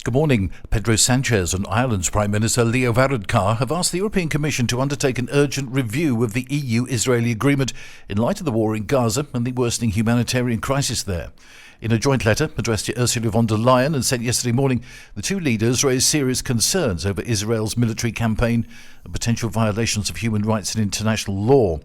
Good morning. Pedro Sanchez and Ireland's Prime Minister Leo Varadkar have asked the European Commission to undertake an urgent review of the EU-Israeli agreement in light of the war in Gaza and the worsening humanitarian crisis there. In a joint letter addressed to Ursula von der Leyen and sent yesterday morning, the two leaders raised serious concerns over Israel's military campaign and potential violations of human rights and international law.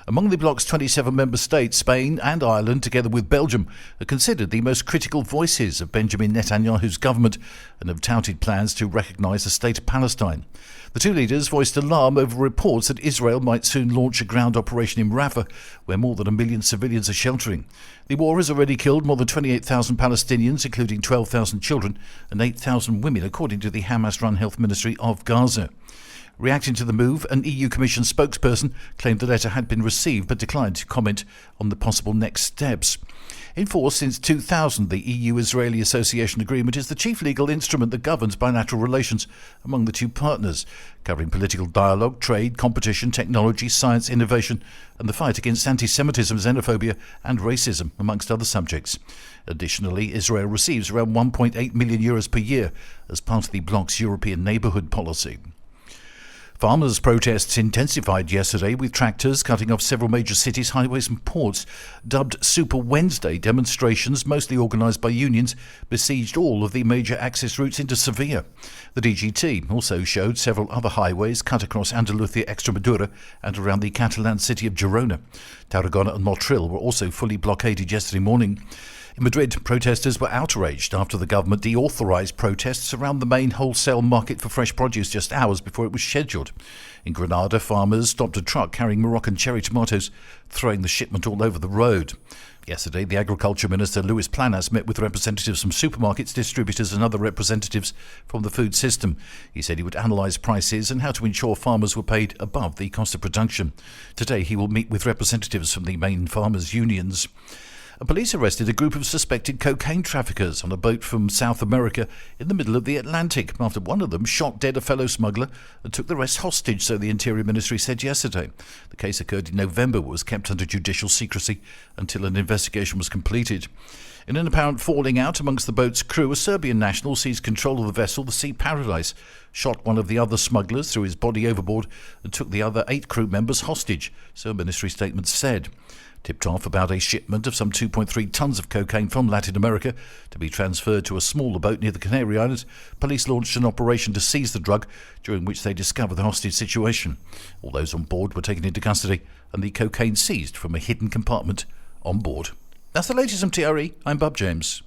Among the bloc's 27 member states, Spain and Ireland, together with Belgium, are considered the most critical voices of Benjamin Netanyahu's government and have touted plans to recognise the state of Palestine. The two leaders voiced alarm over reports that Israel might soon launch a ground operation in Rafah, where more than 1 million civilians are sheltering. The war has already killed more than 28,000 Palestinians, including 12,000 children and 8,000 women, according to the Hamas-run health ministry of Gaza. Reacting to the move, an EU Commission spokesperson claimed the letter had been received but declined to comment on the possible next steps. In force since 2000, the EU-Israeli Association Agreement is the chief legal instrument that governs bilateral relations among the two partners, covering political dialogue, trade, competition, technology, science, innovation, and the fight against anti-Semitism, xenophobia, and racism, amongst other subjects. Additionally, Israel receives around €1.8 million per year as part of the bloc's European neighbourhood policy. Farmers' protests intensified yesterday, with tractors cutting off several major cities, highways and ports. Dubbed Super Wednesday, demonstrations, mostly organised by unions, besieged all of the major access routes into Sevilla. The DGT also showed several other highways cut across Andalusia, Extremadura and around the Catalan city of Girona. Tarragona and Motril were also fully blockaded yesterday morning. In Madrid, protesters were outraged after the government deauthorised protests around the main wholesale market for fresh produce just hours before it was scheduled. In Granada, farmers stopped a truck carrying Moroccan cherry tomatoes, throwing the shipment all over the road. Yesterday, the Agriculture Minister Luis Planas met with representatives from supermarkets, distributors and other representatives from the food system. He said he would analyse prices and how to ensure farmers were paid above the cost of production. Today, he will meet with representatives from the main farmers' unions. Police arrested a group of suspected cocaine traffickers on a boat from South America in the middle of the Atlantic after one of them shot dead a fellow smuggler and took the rest hostage, so the Interior Ministry said yesterday. The case occurred in November but was kept under judicial secrecy until an investigation was completed. In an apparent falling out amongst the boat's crew, a Serbian national seized control of the vessel, the Sea Paradise, shot one of the other smugglers, threw his body overboard and took the other 8 crew members hostage, so a ministry statement said. Tipped off about a shipment of some 2.3 tonnes of cocaine from Latin America to be transferred to a smaller boat near the Canary Islands, police launched an operation to seize the drug, during which they discovered the hostage situation. All those on board were taken into custody and the cocaine seized from a hidden compartment on board. That's the latest from TRE. I'm Bob James.